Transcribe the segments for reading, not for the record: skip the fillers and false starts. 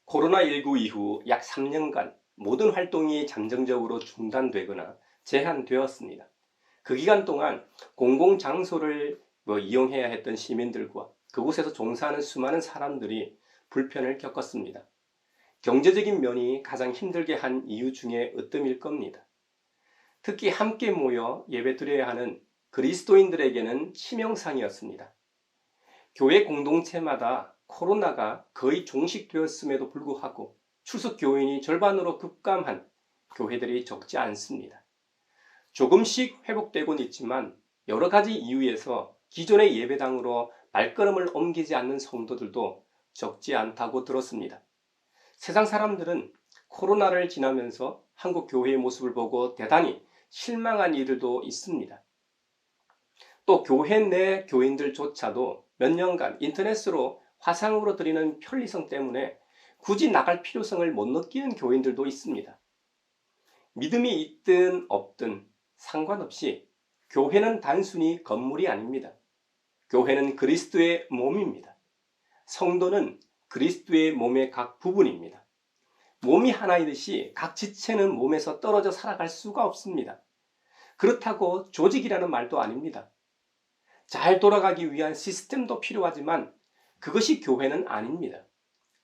코로나19 이후 약 3년간 모든 활동이 잠정적으로 중단되거나 제한되었습니다. 그 기간 동안 공공장소를 이용해야 했던 시민들과 그곳에서 종사하는 수많은 사람들이 불편을 겪었습니다. 경제적인 면이 가장 힘들게 한 이유 중에 으뜸일 겁니다. 특히 함께 모여 예배드려야 하는 그리스도인들에게는 치명상이었습니다. 교회 공동체마다 코로나가 거의 종식되었음에도 불구하고 출석 교인이 절반으로 급감한 교회들이 적지 않습니다. 조금씩 회복되곤 있지만 여러 가지 이유에서 기존의 예배당으로 발걸음을 옮기지 않는 성도들도 적지 않다고 들었습니다. 세상 사람들은 코로나를 지나면서 한국 교회의 모습을 보고 대단히 실망한 이들도 있습니다. 또 교회 내 교인들조차도 몇 년간 인터넷으로 화상으로 드리는 편리성 때문에 굳이 나갈 필요성을 못 느끼는 교인들도 있습니다. 믿음이 있든 없든 상관없이 교회는 단순히 건물이 아닙니다. 교회는 그리스도의 몸입니다. 성도는 그리스도의 몸의 각 부분입니다. 몸이 하나이듯이 각 지체는 몸에서 떨어져 살아갈 수가 없습니다. 그렇다고 조직이라는 말도 아닙니다. 잘 돌아가기 위한 시스템도 필요하지만 그것이 교회는 아닙니다.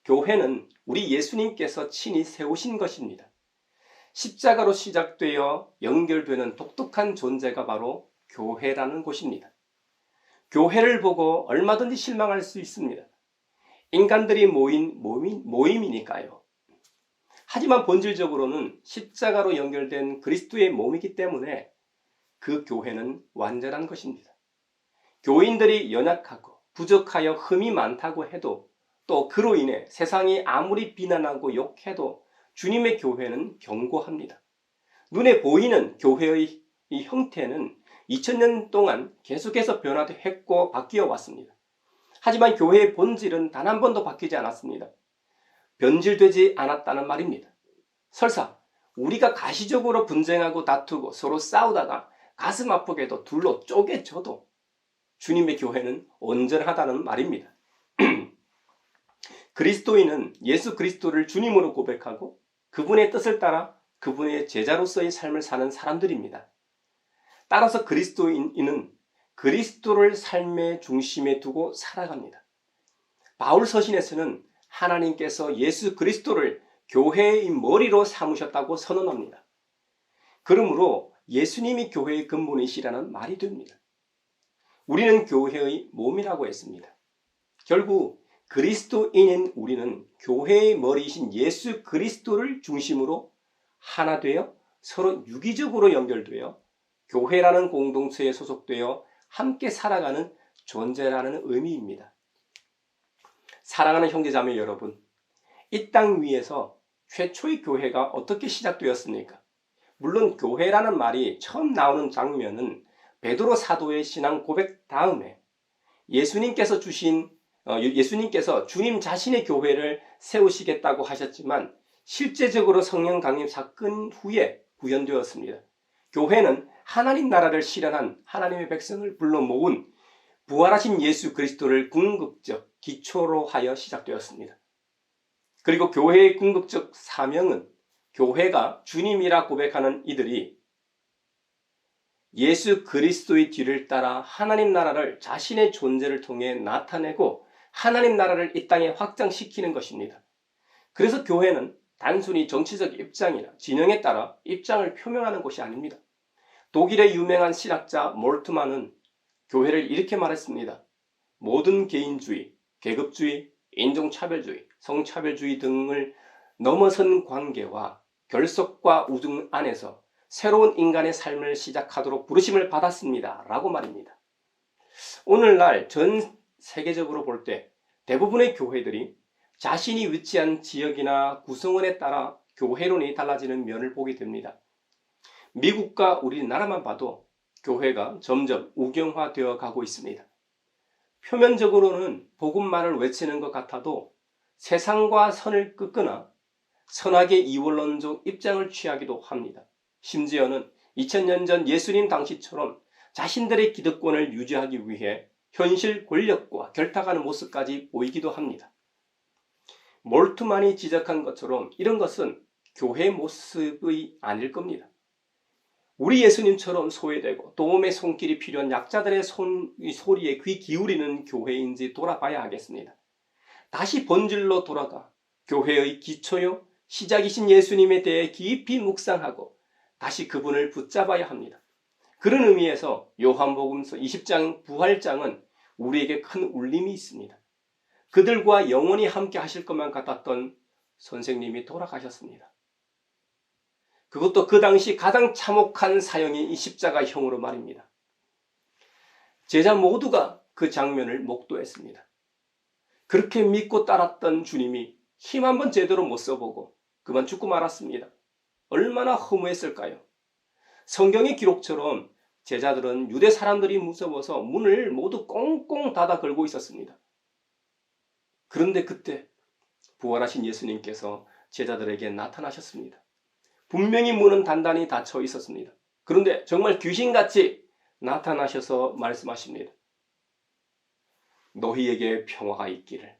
교회는 우리 예수님께서 친히 세우신 것입니다. 십자가로 시작되어 연결되는 독특한 존재가 바로 교회라는 곳입니다. 교회를 보고 얼마든지 실망할 수 있습니다. 인간들이 모인 모임이니까요. 하지만 본질적으로는 십자가로 연결된 그리스도의 몸이기 때문에 그 교회는 완전한 것입니다. 교인들이 연약하고 부족하여 흠이 많다고 해도 또 그로 인해 세상이 아무리 비난하고 욕해도 주님의 교회는 견고합니다. 눈에 보이는 교회의 이 형태는 2000년 동안 계속해서 변화했고 바뀌어 왔습니다. 하지만 교회의 본질은 단 한 번도 바뀌지 않았습니다. 변질되지 않았다는 말입니다. 설사 우리가 가시적으로 분쟁하고 다투고 서로 싸우다가 가슴 아프게도 둘로 쪼개져도 주님의 교회는 온전하다는 말입니다. 그리스도인은 예수 그리스도를 주님으로 고백하고 그분의 뜻을 따라 그분의 제자로서의 삶을 사는 사람들입니다. 따라서 그리스도인은 그리스도를 삶의 중심에 두고 살아갑니다. 바울 서신에서는 하나님께서 예수 그리스도를 교회의 머리로 삼으셨다고 선언합니다. 그러므로 예수님이 교회의 근본이시라는 말이 됩니다. 우리는 교회의 몸이라고 했습니다. 결국 그리스도인인 우리는 교회의 머리이신 예수 그리스도를 중심으로 하나 되어 서로 유기적으로 연결되어 교회라는 공동체에 소속되어 함께 살아가는 존재라는 의미입니다. 사랑하는 형제자매 여러분, 이 땅 위에서 최초의 교회가 어떻게 시작되었습니까? 물론 교회라는 말이 처음 나오는 장면은 베드로 사도의 신앙 고백 다음에 예수님께서 주님 자신의 교회를 세우시겠다고 하셨지만 실제적으로 성령 강림 사건 후에 구현되었습니다. 교회는 하나님 나라를 실현한 하나님의 백성을 불러 모은 부활하신 예수 그리스도를 궁극적 기초로 하여 시작되었습니다. 그리고 교회의 궁극적 사명은 교회가 주님이라 고백하는 이들이 예수 그리스도의 뒤를 따라 하나님 나라를 자신의 존재를 통해 나타내고 하나님 나라를 이 땅에 확장시키는 것입니다. 그래서 교회는 단순히 정치적 입장이나 진영에 따라 입장을 표명하는 것이 아닙니다. 독일의 유명한 신학자 몰트만은 교회를 이렇게 말했습니다. 모든 개인주의, 계급주의, 인종차별주의, 성차별주의 등을 넘어선 관계와 결속과 우정 안에서 새로운 인간의 삶을 시작하도록 부르심을 받았습니다. 라고 말입니다. 오늘날 전 세계적으로 볼 때 대부분의 교회들이 자신이 위치한 지역이나 구성원에 따라 교회론이 달라지는 면을 보게 됩니다. 미국과 우리나라만 봐도 교회가 점점 우경화되어 가고 있습니다. 표면적으로는 복음만을 외치는 것 같아도 세상과 선을 긋거나 선악의 이원론적 입장을 취하기도 합니다. 심지어는 2000년 전 예수님 당시처럼 자신들의 기득권을 유지하기 위해 현실 권력과 결탁하는 모습까지 보이기도 합니다. 몰트만이 지적한 것처럼 이런 것은 교회 모습이 아닐 겁니다. 우리 예수님처럼 소외되고 도움의 손길이 필요한 약자들의 소리에 귀 기울이는 교회인지 돌아봐야 하겠습니다. 다시 본질로 돌아가 교회의 기초요 시작이신 예수님에 대해 깊이 묵상하고 다시 그분을 붙잡아야 합니다. 그런 의미에서 요한복음서 20장 부활장은 우리에게 큰 울림이 있습니다. 그들과 영원히 함께 하실 것만 같았던 선생님이 돌아가셨습니다. 그것도 그 당시 가장 참혹한 사형이 이 십자가형으로 말입니다. 제자 모두가 그 장면을 목도했습니다. 그렇게 믿고 따랐던 주님이 힘 한번 제대로 못 써보고 그만 죽고 말았습니다. 얼마나 허무했을까요? 성경의 기록처럼 제자들은 유대 사람들이 무서워서 문을 모두 꽁꽁 닫아 걸고 있었습니다. 그런데 그때 부활하신 예수님께서 제자들에게 나타나셨습니다. 분명히 문은 단단히 닫혀 있었습니다. 그런데 정말 귀신같이 나타나셔서 말씀하십니다. 너희에게 평화가 있기를.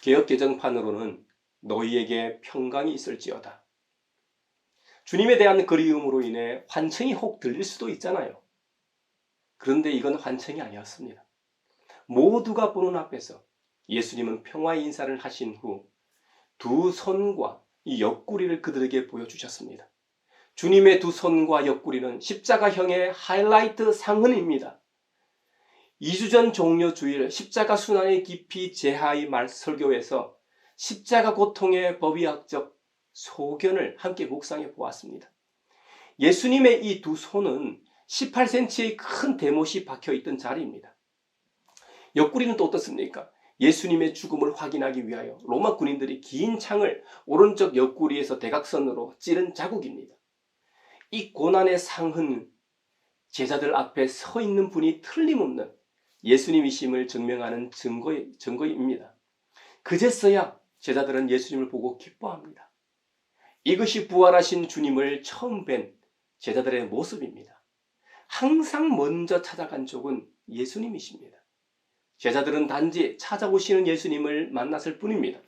개역개정판으로는 너희에게 평강이 있을지어다. 주님에 대한 그리움으로 인해 환청이 혹 들릴 수도 있잖아요. 그런데 이건 환청이 아니었습니다. 모두가 보는 앞에서 예수님은 평화의 인사를 하신 후 두 손과 이 옆구리를 그들에게 보여주셨습니다. 주님의 두 손과 옆구리는 십자가형의 하이라이트 상흔입니다. 2주 전 종려 주일 십자가 순환의 깊이 제하의 말 설교에서 십자가 고통의 법의학적 소견을 함께 묵상해 보았습니다. 예수님의 이 두 손은 18cm의 큰 대못이 박혀있던 자리입니다. 옆구리는 또 어떻습니까? 예수님의 죽음을 확인하기 위하여 로마 군인들이 긴 창을 오른쪽 옆구리에서 대각선으로 찌른 자국입니다. 이 고난의 상흔, 제자들 앞에 서 있는 분이 틀림없는 예수님이심을 증명하는 증거입니다. 그제서야 제자들은 예수님을 보고 기뻐합니다. 이것이 부활하신 주님을 처음 뵌 제자들의 모습입니다. 항상 먼저 찾아간 쪽은 예수님이십니다. 제자들은 단지 찾아오시는 예수님을 만났을 뿐입니다.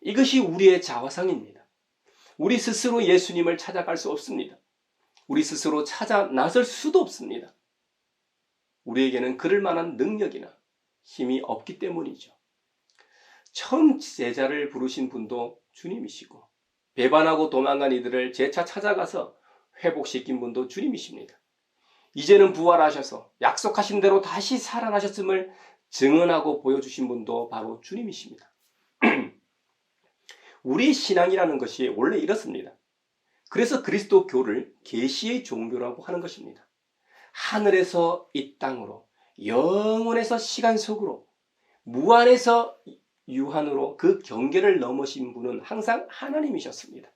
이것이 우리의 자화상입니다. 우리 스스로 예수님을 찾아갈 수 없습니다. 우리 스스로 찾아 나설 수도 없습니다. 우리에게는 그럴 만한 능력이나 힘이 없기 때문이죠. 처음 제자를 부르신 분도 주님이시고 배반하고 도망간 이들을 재차 찾아가서 회복시킨 분도 주님이십니다. 이제는 부활하셔서 약속하신 대로 다시 살아나셨음을 증언하고 보여주신 분도 바로 주님이십니다. 우리 신앙이라는 것이 원래 이렇습니다. 그래서 그리스도교를 계시의 종교라고 하는 것입니다. 하늘에서 이 땅으로, 영원에서 시간 속으로, 무한에서 유한으로 그 경계를 넘으신 분은 항상 하나님이셨습니다.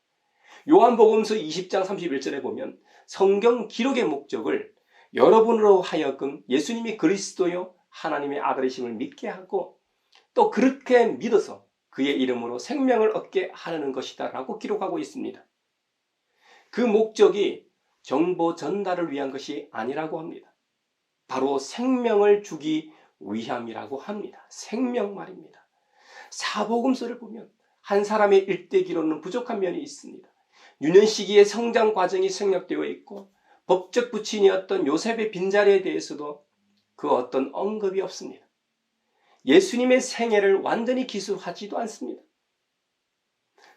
요한복음서 20장 31절에 보면 성경 기록의 목적을 여러분으로 하여금 예수님이 그리스도요 하나님의 아들이심을 믿게 하고 또 그렇게 믿어서 그의 이름으로 생명을 얻게 하려는 것이다 라고 기록하고 있습니다. 그 목적이 정보 전달을 위한 것이 아니라고 합니다. 바로 생명을 주기 위함이라고 합니다. 생명 말입니다. 사복음서를 보면 한 사람의 일대기로는 부족한 면이 있습니다. 유년 시기의 성장 과정이 생략되어 있고 법적 부친이었던 요셉의 빈자리에 대해서도 그 어떤 언급이 없습니다. 예수님의 생애를 완전히 기술하지도 않습니다.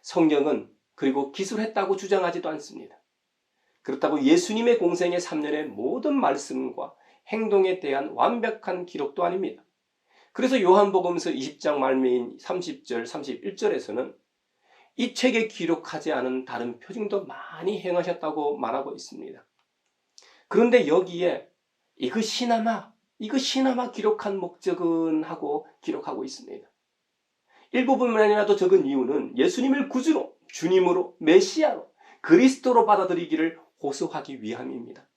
성경은 그리고 기술했다고 주장하지도 않습니다. 그렇다고 예수님의 공생의 3년의 모든 말씀과 행동에 대한 완벽한 기록도 아닙니다. 그래서 요한복음서 20장 말미인 30절, 31절에서는 이 책에 기록하지 않은 다른 표징도 많이 행하셨다고 말하고 있습니다. 그런데 여기에 이것이나마 기록한 목적은 하고 기록하고 있습니다. 일부분만이라도 적은 이유는 예수님을 구주로, 주님으로, 메시아로, 그리스도로 받아들이기를 호소하기 위함입니다.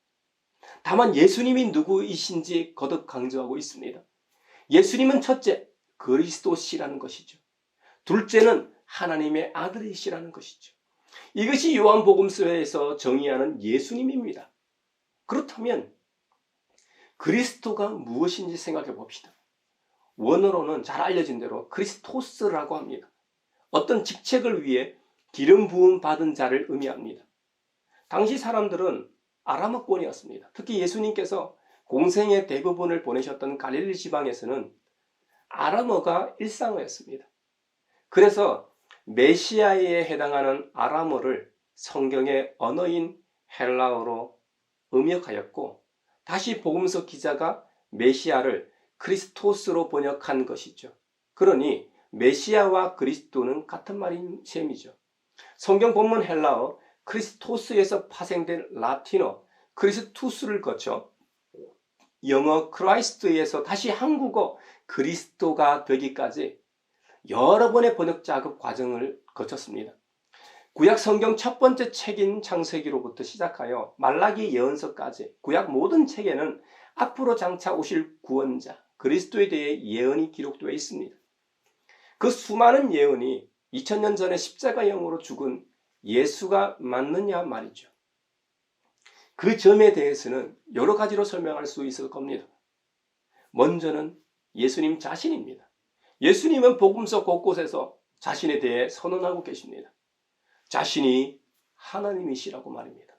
다만 예수님이 누구이신지 거듭 강조하고 있습니다. 예수님은 첫째, 그리스도시라는 것이죠. 둘째는 하나님의 아들이시라는 것이죠. 이것이 요한복음서에서 정의하는 예수님입니다. 그렇다면 그리스도가 무엇인지 생각해 봅시다. 원어로는 잘 알려진 대로 크리스토스라고 합니다. 어떤 직책을 위해 기름 부음 받은 자를 의미합니다. 당시 사람들은 아람어권이었습니다. 특히 예수님께서 공생의 대부분을 보내셨던 갈릴리 지방에서는 아람어가 일상어였습니다. 그래서 메시아에 해당하는 아람어를 성경의 언어인 헬라어로 음역하였고, 다시 복음서 기자가 메시아를 크리스토스로 번역한 것이죠. 그러니 메시아와 그리스도는 같은 말인 셈이죠. 성경 본문 헬라어 크리스토스에서 파생된 라틴어 크리스투스를 거쳐 영어 크라이스트에서 다시 한국어 그리스도가 되기까지 여러 번의 번역 작업 과정을 거쳤습니다. 구약 성경 첫 번째 책인 창세기로부터 시작하여 말라기 예언서까지 구약 모든 책에는 앞으로 장차 오실 구원자 그리스도에 대해 예언이 기록되어 있습니다. 그 수많은 예언이 2000년 전에 십자가형으로 죽은 예수가 맞느냐 말이죠. 그 점에 대해서는 여러 가지로 설명할 수 있을 겁니다. 먼저는 예수님 자신입니다. 예수님은 복음서 곳곳에서 자신에 대해 선언하고 계십니다. 자신이 하나님이시라고 말입니다.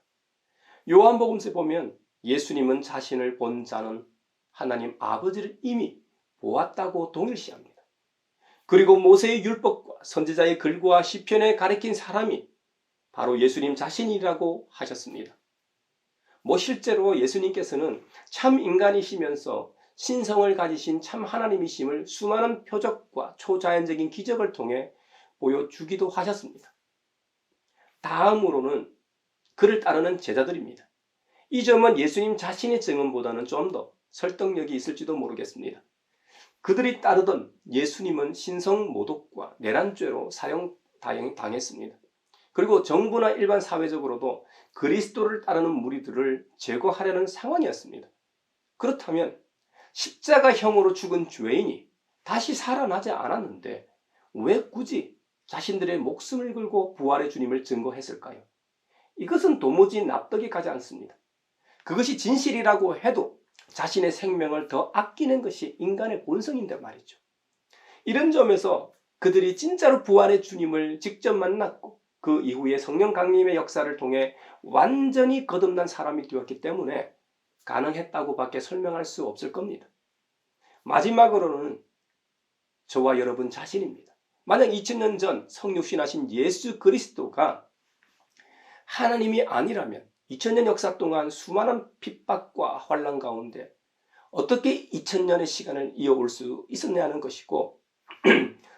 요한복음서에 보면 예수님은 자신을 본 자는 하나님 아버지를 이미 보았다고 동일시합니다. 그리고 모세의 율법과 선지자의 글과 시편에 가리킨 사람이 바로 예수님 자신이라고 하셨습니다. 실제로 예수님께서는 참 인간이시면서 신성을 가지신 참 하나님이심을 수많은 표적과 초자연적인 기적을 통해 보여주기도 하셨습니다. 다음으로는 그를 따르는 제자들입니다. 이 점은 예수님 자신의 증언보다는 좀 더 설득력이 있을지도 모르겠습니다. 그들이 따르던 예수님은 신성모독과 내란죄로 사형당했습니다. 그리고 정부나 일반 사회적으로도 그리스도를 따르는 무리들을 제거하려는 상황이었습니다. 그렇다면 십자가형으로 죽은 죄인이 다시 살아나지 않았는데 왜 굳이 자신들의 목숨을 걸고 부활의 주님을 증거했을까요? 이것은 도무지 납득이 가지 않습니다. 그것이 진실이라고 해도 자신의 생명을 더 아끼는 것이 인간의 본성인데 말이죠. 이런 점에서 그들이 진짜로 부활의 주님을 직접 만났고 그 이후에 성령 강림의 역사를 통해 완전히 거듭난 사람이 되었기 때문에 가능했다고 밖에 설명할 수 없을 겁니다. 마지막으로는 저와 여러분 자신입니다. 만약 2000년 전 성육신하신 예수 그리스도가 하나님이 아니라면 2000년 역사 동안 수많은 핍박과 환난 가운데 어떻게 2000년의 시간을 이어올 수 있었냐는 것이고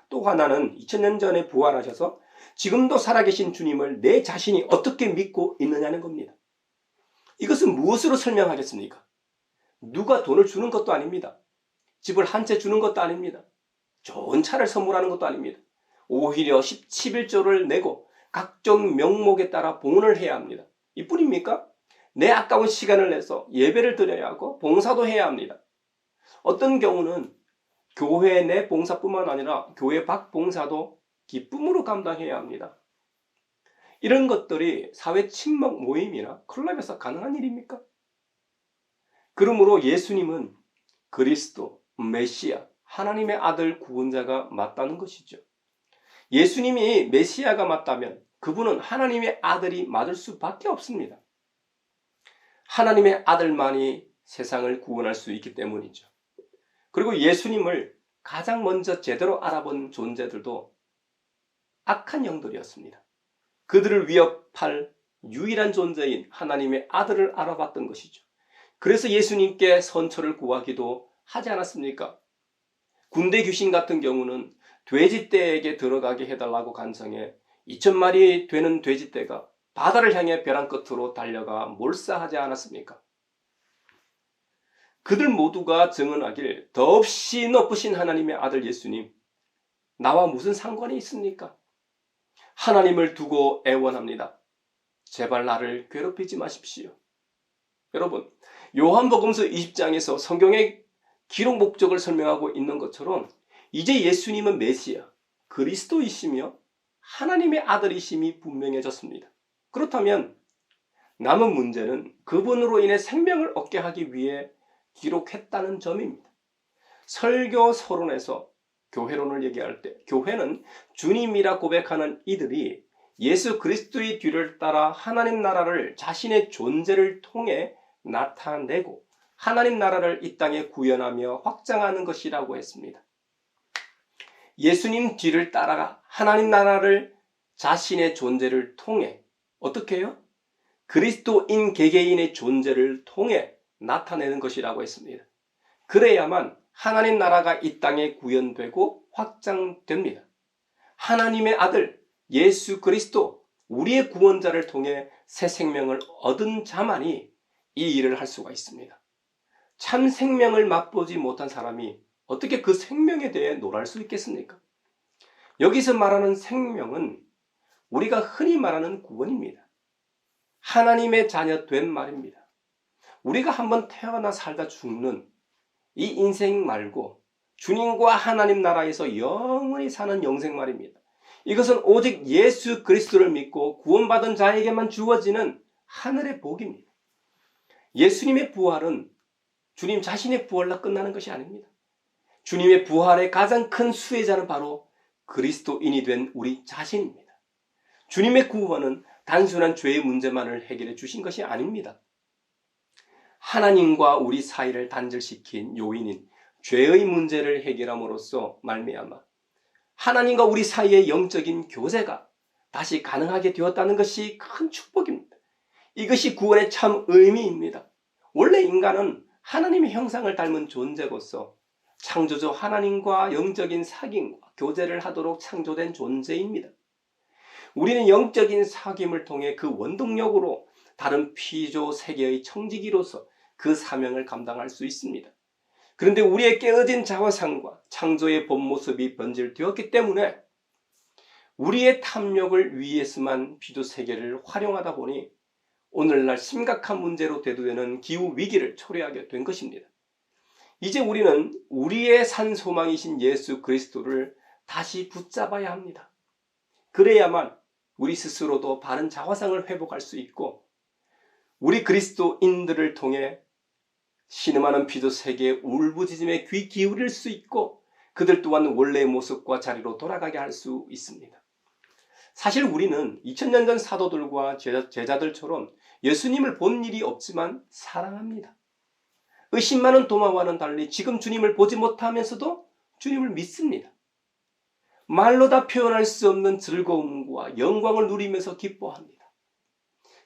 또 하나는 2000년 전에 부활하셔서 지금도 살아계신 주님을 내 자신이 어떻게 믿고 있느냐는 겁니다. 이것은 무엇으로 설명하겠습니까? 누가 돈을 주는 것도 아닙니다. 집을 한 채 주는 것도 아닙니다. 좋은 차를 선물하는 것도 아닙니다. 오히려 11조를 내고 각종 명목에 따라 봉헌을 해야 합니다. 이뿐입니까? 내 아까운 시간을 내서 예배를 드려야 하고 봉사도 해야 합니다. 어떤 경우는 교회 내 봉사뿐만 아니라 교회 밖 봉사도 기쁨으로 감당해야 합니다. 이런 것들이 사회 친목 모임이나 클럽에서 가능한 일입니까? 그러므로 예수님은 그리스도, 메시아, 하나님의 아들 구원자가 맞다는 것이죠. 예수님이 메시아가 맞다면 그분은 하나님의 아들이 맞을 수밖에 없습니다. 하나님의 아들만이 세상을 구원할 수 있기 때문이죠. 그리고 예수님을 가장 먼저 제대로 알아본 존재들도 악한 영들이었습니다. 그들을 위협할 유일한 존재인 하나님의 아들을 알아봤던 것이죠. 그래서 예수님께 선처를 구하기도 하지 않았습니까? 군대 귀신 같은 경우는 돼지떼에게 들어가게 해달라고 간청해 2000마리 되는 돼지떼가 바다를 향해 벼랑 끝으로 달려가 몰사하지 않았습니까? 그들 모두가 증언하길 더없이 높으신 하나님의 아들 예수님, 나와 무슨 상관이 있습니까? 하나님을 두고 애원합니다. 제발 나를 괴롭히지 마십시오. 여러분, 요한복음서 20장에서 성경의 기록 목적을 설명하고 있는 것처럼 이제 예수님은 메시아, 그리스도이시며 하나님의 아들이심이 분명해졌습니다. 그렇다면 남은 문제는 그분으로 인해 생명을 얻게 하기 위해 기록했다는 점입니다. 설교 서론에서 교회론을 얘기할 때 교회는 주님이라 고백하는 이들이 예수 그리스도의 뒤를 따라 하나님 나라를 자신의 존재를 통해 나타내고 하나님 나라를 이 땅에 구현하며 확장하는 것이라고 했습니다. 예수님 뒤를 따라가 하나님 나라를 자신의 존재를 통해 어떻게 해요? 그리스도인 개개인의 존재를 통해 나타내는 것이라고 했습니다. 그래야만 하나님 나라가 이 땅에 구현되고 확장됩니다. 하나님의 아들 예수 그리스도 우리의 구원자를 통해 새 생명을 얻은 자만이 이 일을 할 수가 있습니다. 참 생명을 맛보지 못한 사람이 어떻게 그 생명에 대해 논할 수 있겠습니까? 여기서 말하는 생명은 우리가 흔히 말하는 구원입니다. 하나님의 자녀 된 말입니다. 우리가 한번 태어나 살다 죽는 이 인생 말고 주님과 하나님 나라에서 영원히 사는 영생 말입니다. 이것은 오직 예수 그리스도를 믿고 구원받은 자에게만 주어지는 하늘의 복입니다. 예수님의 부활은 주님 자신의 부활로 끝나는 것이 아닙니다. 주님의 부활의 가장 큰 수혜자는 바로 그리스도인이 된 우리 자신입니다. 주님의 구원은 단순한 죄의 문제만을 해결해 주신 것이 아닙니다. 하나님과 우리 사이를 단절시킨 요인인 죄의 문제를 해결함으로써 말미암아 하나님과 우리 사이의 영적인 교제가 다시 가능하게 되었다는 것이 큰 축복입니다. 이것이 구원의 참 의미입니다. 원래 인간은 하나님의 형상을 닮은 존재로서 창조주 하나님과 영적인 사귐과 교제를 하도록 창조된 존재입니다. 우리는 영적인 사귐을 통해 그 원동력으로 다른 피조 세계의 청지기로서 그 사명을 감당할 수 있습니다. 그런데 우리의 깨어진 자화상과 창조의 본 모습이 변질되었기 때문에 우리의 탐욕을 위해서만 피조 세계를 활용하다 보니 오늘날 심각한 문제로 대두되는 기후 위기를 초래하게 된 것입니다. 이제 우리는 우리의 산 소망이신 예수 그리스도를 다시 붙잡아야 합니다. 그래야만 우리 스스로도 바른 자화상을 회복할 수 있고 우리 그리스도인들을 통해 신음하는 피조 세계의 울부짖음에 귀 기울일 수 있고 그들 또한 원래의 모습과 자리로 돌아가게 할 수 있습니다. 사실 우리는 2000년 전 사도들과 제자들처럼 예수님을 본 일이 없지만 사랑합니다. 의심 많은 도마와는 달리 지금 주님을 보지 못하면서도 주님을 믿습니다. 말로 다 표현할 수 없는 즐거움과 영광을 누리면서 기뻐합니다.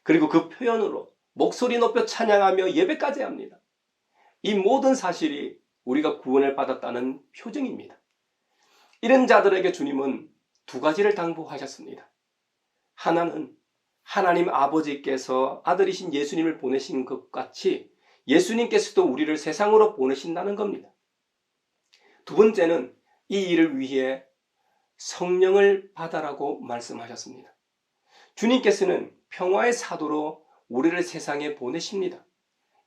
그리고 그 표현으로 목소리 높여 찬양하며 예배까지 합니다. 이 모든 사실이 우리가 구원을 받았다는 표징입니다. 이런 자들에게 주님은 두 가지를 당부하셨습니다. 하나는 하나님 아버지께서 아들이신 예수님을 보내신 것 같이 예수님께서도 우리를 세상으로 보내신다는 겁니다. 두 번째는 이 일을 위해 성령을 받아라고 말씀하셨습니다. 주님께서는 평화의 사도로 우리를 세상에 보내십니다.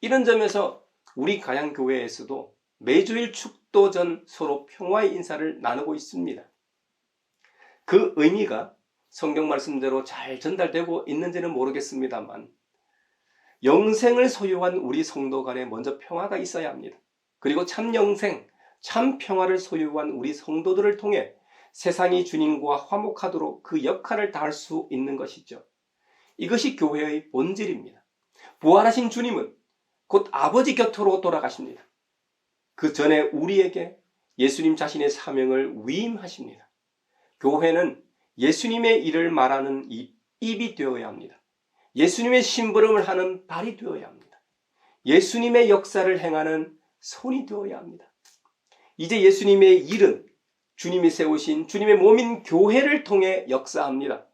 이런 점에서 우리 가양교회에서도 매주일 축도 전 서로 평화의 인사를 나누고 있습니다. 그 의미가 성경 말씀대로 잘 전달되고 있는지는 모르겠습니다만 영생을 소유한 우리 성도 간에 먼저 평화가 있어야 합니다. 그리고 참 영생, 참 평화를 소유한 우리 성도들을 통해 세상이 주님과 화목하도록 그 역할을 다할 수 있는 것이죠. 이것이 교회의 본질입니다. 부활하신 주님은 곧 아버지 곁으로 돌아가십니다. 그 전에 우리에게 예수님 자신의 사명을 위임하십니다. 교회는 예수님의 일을 말하는 입이 되어야 합니다. 예수님의 심부름을 하는 발이 되어야 합니다. 예수님의 역사를 행하는 손이 되어야 합니다. 이제 예수님의 일은 주님이 세우신 주님의 몸인 교회를 통해 역사합니다.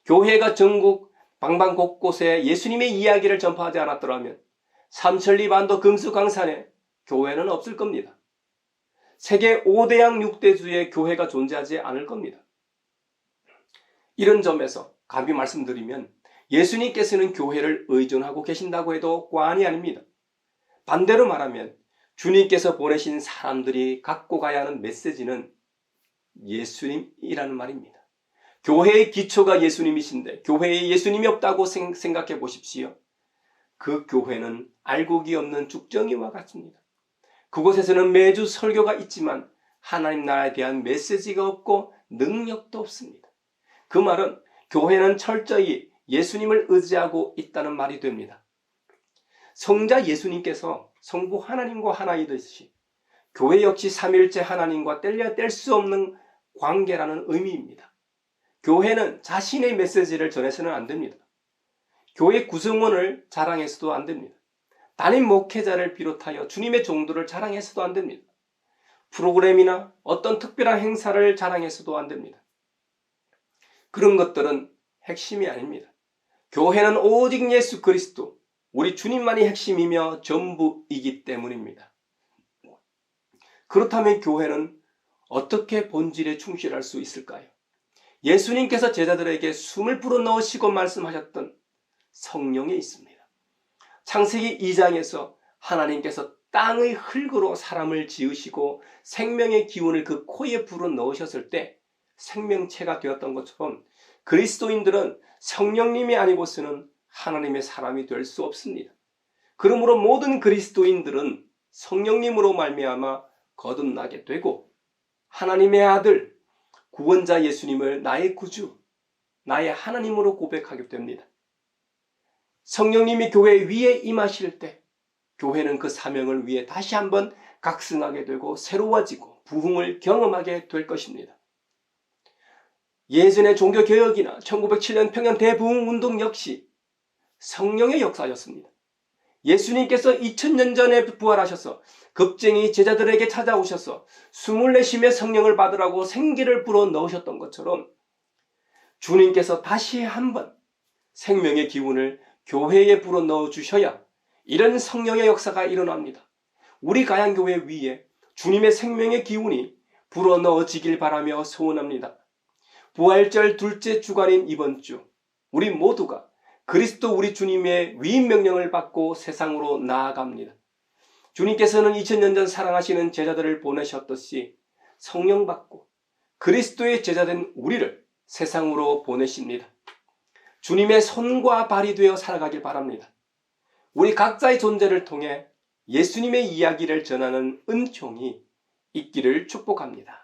교회가 전국 방방 곳곳에 예수님의 이야기를 전파하지 않았더라면 삼천리 반도 금수강산에 교회는 없을 겁니다. 세계 5대양 6대주의 교회가 존재하지 않을 겁니다. 이런 점에서 감히 말씀드리면 예수님께서는 교회를 의존하고 계신다고 해도 과언이 아닙니다. 반대로 말하면 주님께서 보내신 사람들이 갖고 가야 하는 메시지는 예수님이라는 말입니다. 교회의 기초가 예수님이신데 교회에 예수님이 없다고 생각해 보십시오. 그 교회는 알곡이 없는 죽정이와 같습니다. 그곳에서는 매주 설교가 있지만 하나님 나라에 대한 메시지가 없고 능력도 없습니다. 그 말은 교회는 철저히 예수님을 의지하고 있다는 말이 됩니다. 성자 예수님께서 성부 하나님과 하나이듯이 교회 역시 삼일째 하나님과 뗄래야 뗄 수 없는 관계라는 의미입니다. 교회는 자신의 메시지를 전해서는 안 됩니다. 교회 구성원을 자랑해서도 안 됩니다. 담임 목회자를 비롯하여 주님의 종도를 자랑해서도 안 됩니다. 프로그램이나 어떤 특별한 행사를 자랑해서도 안 됩니다. 그런 것들은 핵심이 아닙니다. 교회는 오직 예수 그리스도, 우리 주님만이 핵심이며 전부이기 때문입니다. 그렇다면 교회는 어떻게 본질에 충실할 수 있을까요? 예수님께서 제자들에게 숨을 불어넣으시고 말씀하셨던 성령에 있습니다. 창세기 2장에서 하나님께서 땅의 흙으로 사람을 지으시고 생명의 기운을 그 코에 불어넣으셨을 때 생명체가 되었던 것처럼 그리스도인들은 성령님이 아니고서는 하나님의 사람이 될 수 없습니다. 그러므로 모든 그리스도인들은 성령님으로 말미암아 거듭나게 되고 하나님의 아들, 구원자 예수님을 나의 구주, 나의 하나님으로 고백하게 됩니다. 성령님이 교회 위에 임하실 때 교회는 그 사명을 위해 다시 한번 각성하게 되고 새로워지고 부흥을 경험하게 될 것입니다. 예전의 종교개혁이나 1907년 평양 대부흥운동 역시 성령의 역사였습니다. 예수님께서 2000년 전에 부활하셔서 겁쟁이 제자들에게 찾아오셔서 숨을 내쉬며 성령을 받으라고 생기를 불어넣으셨던 것처럼 주님께서 다시 한번 생명의 기운을 교회에 불어넣어 주셔야 이런 성령의 역사가 일어납니다. 우리 가양교회 위에 주님의 생명의 기운이 불어넣어지길 바라며 소원합니다. 부활절 둘째 주간인 이번 주 우리 모두가 그리스도 우리 주님의 위임 명령을 받고 세상으로 나아갑니다. 주님께서는 2000년 전 사랑하시는 제자들을 보내셨듯이 성령 받고 그리스도의 제자된 우리를 세상으로 보내십니다. 주님의 손과 발이 되어 살아가길 바랍니다. 우리 각자의 존재를 통해 예수님의 이야기를 전하는 은총이 있기를 축복합니다.